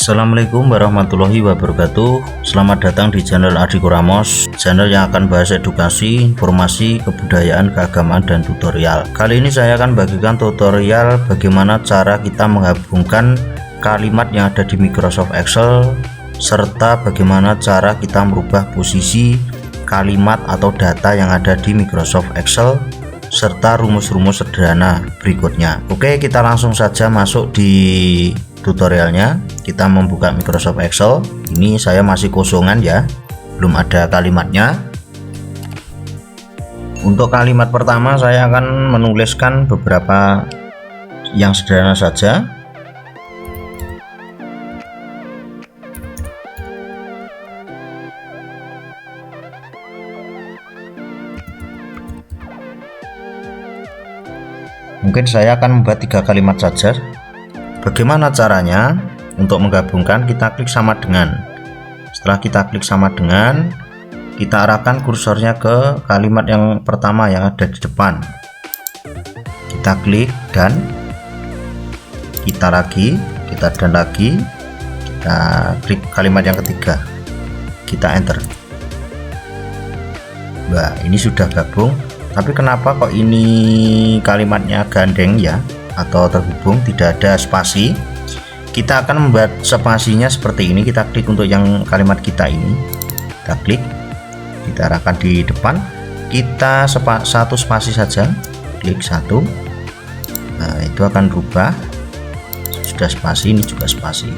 Assalamualaikum warahmatullahi wabarakatuh. Selamat datang di channel Adiko Ramos, channel yang akan bahas edukasi, informasi, kebudayaan, keagamaan, dan tutorial. Kali ini saya akan bagikan tutorial bagaimana cara kita menggabungkan kalimat yang ada di Microsoft Excel, serta bagaimana cara kita merubah posisi kalimat atau data yang ada di Microsoft Excel, serta rumus-rumus sederhana berikutnya. Oke, kita langsung saja masuk di tutorialnya. Kita membuka Microsoft Excel. Ini saya masih kosongan ya, belum ada kalimatnya. Untuk kalimat pertama saya akan menuliskan beberapa yang sederhana saja. Mungkin saya akan membuat 3 kalimat saja. Bagaimana caranya? Untuk menggabungkan, kita klik sama dengan. Setelah kita klik sama dengan, kita arahkan kursornya ke kalimat yang pertama yang ada di depan. Kita klik dan kita lagi, kita dan lagi, kita klik kalimat yang ketiga, kita enter. Wah, ini sudah gabung. Tapi kenapa kok ini kalimatnya gandeng ya, atau terhubung, tidak ada spasi? Kita akan membuat spasinya seperti ini. Kita klik untuk yang kalimat kita ini, kita klik, kita arahkan di depan, kita satu spasi saja, klik satu. Nah, itu akan berubah. Sudah spasi, ini juga spasi.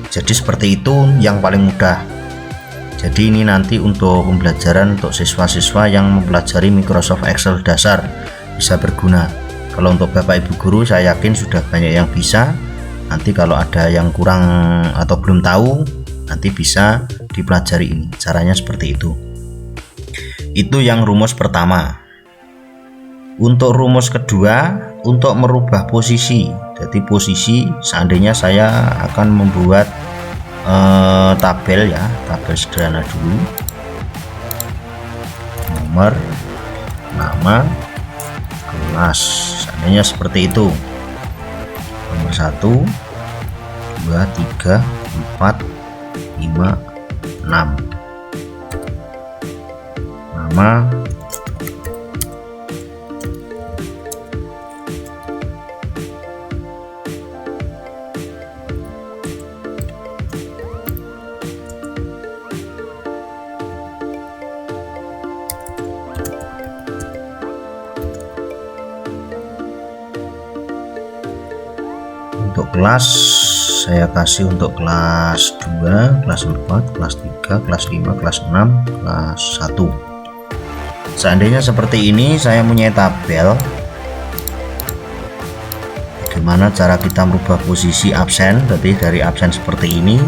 Jadi seperti itu yang paling mudah. Jadi ini nanti untuk pembelajaran untuk siswa-siswa yang mempelajari Microsoft Excel dasar bisa berguna. Kalau untuk Bapak Ibu guru, saya yakin sudah banyak yang bisa. Nanti kalau ada yang kurang atau belum tahu, nanti bisa dipelajari ini. Caranya seperti itu. Itu yang rumus pertama. Untuk rumus kedua, untuk merubah posisi. Jadi posisi, seandainya saya akan membuat tabel ya, tabel sederhana dulu. Nomor, nama, kelas, seandainya seperti itu. Nomor 1, 2, 3, 4, 5, 6. Nama, untuk kelas saya kasih untuk kelas 2, kelas 4, kelas 3, kelas 5, kelas 6, kelas 1. Seandainya seperti ini, saya punya tabel. Bagaimana cara kita merubah posisi absen? Jadi dari absen seperti ini,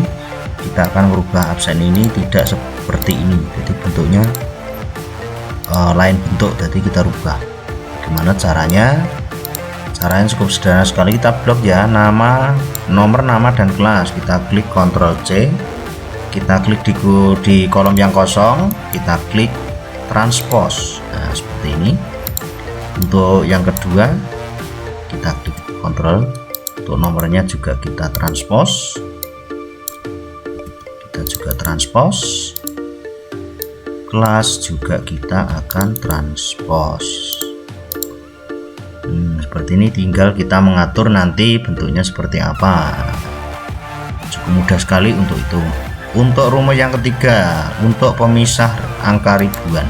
kita akan merubah absen ini tidak seperti ini. Jadi bentuknya lain bentuk, jadi kita rubah. Bagaimana caranya? Caranya cukup sederhana sekali. Kita blok ya, nama, nomor, nama, dan kelas. Kita klik Ctrl C, kita klik di kolom yang kosong, kita klik transpose. Nah, seperti ini. Untuk yang kedua, kita klik Ctrl. Untuk nomornya juga kita transpose, kita juga transpose, kelas juga kita akan transpose. Seperti ini, tinggal kita mengatur nanti bentuknya seperti apa. Cukup mudah sekali untuk itu. Untuk rumus yang ketiga, untuk pemisah angka ribuan.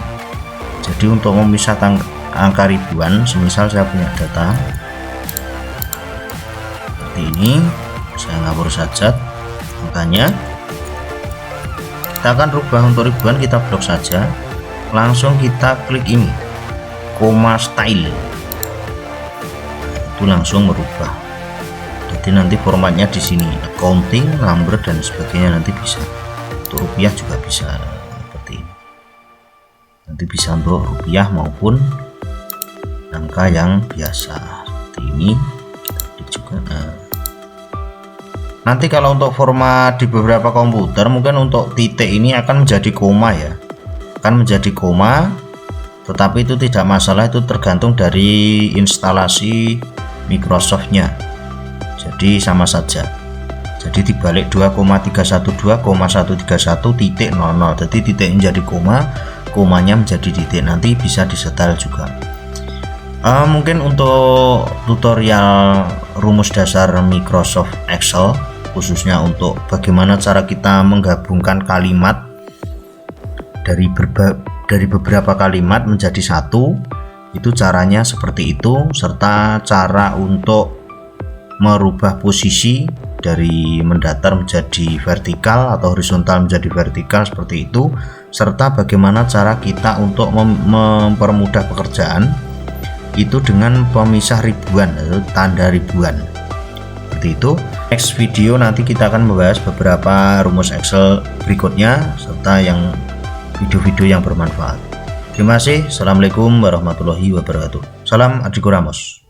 Jadi untuk memisahkan angka ribuan, semisal saya punya data seperti ini, saya ngapur saja angkanya. Kita akan rubah untuk ribuan, kita blok saja. Langsung kita klik ini, koma style. Itu langsung merubah. Jadi nanti formatnya di sini accounting, number, dan sebagainya nanti bisa. Untuk rupiah juga bisa seperti ini. Nanti bisa untuk rupiah maupun angka yang biasa seperti ini. Kita klik juga. Nanti kalau untuk format di beberapa komputer, mungkin untuk titik ini akan menjadi koma ya, akan menjadi koma. Tetapi itu tidak masalah, itu tergantung dari instalasi Microsoftnya. Jadi sama saja. jadi dibalik 2,312,131.00, jadi titik menjadi koma, komanya menjadi titik, nanti bisa disetel juga. Mungkin untuk tutorial rumus dasar Microsoft Excel, khususnya untuk bagaimana cara kita menggabungkan kalimat dari beberapa kalimat menjadi satu, itu caranya seperti itu, serta cara untuk merubah posisi dari mendatar menjadi vertikal atau horizontal menjadi vertikal seperti itu, serta bagaimana cara kita untuk mempermudah pekerjaan itu dengan pemisah ribuan atau tanda ribuan seperti itu. Next video nanti kita akan membahas beberapa rumus Excel berikutnya serta yang video-video yang bermanfaat. Terima kasih. Assalamualaikum warahmatullahi wabarakatuh. Salam Adiko Ramos.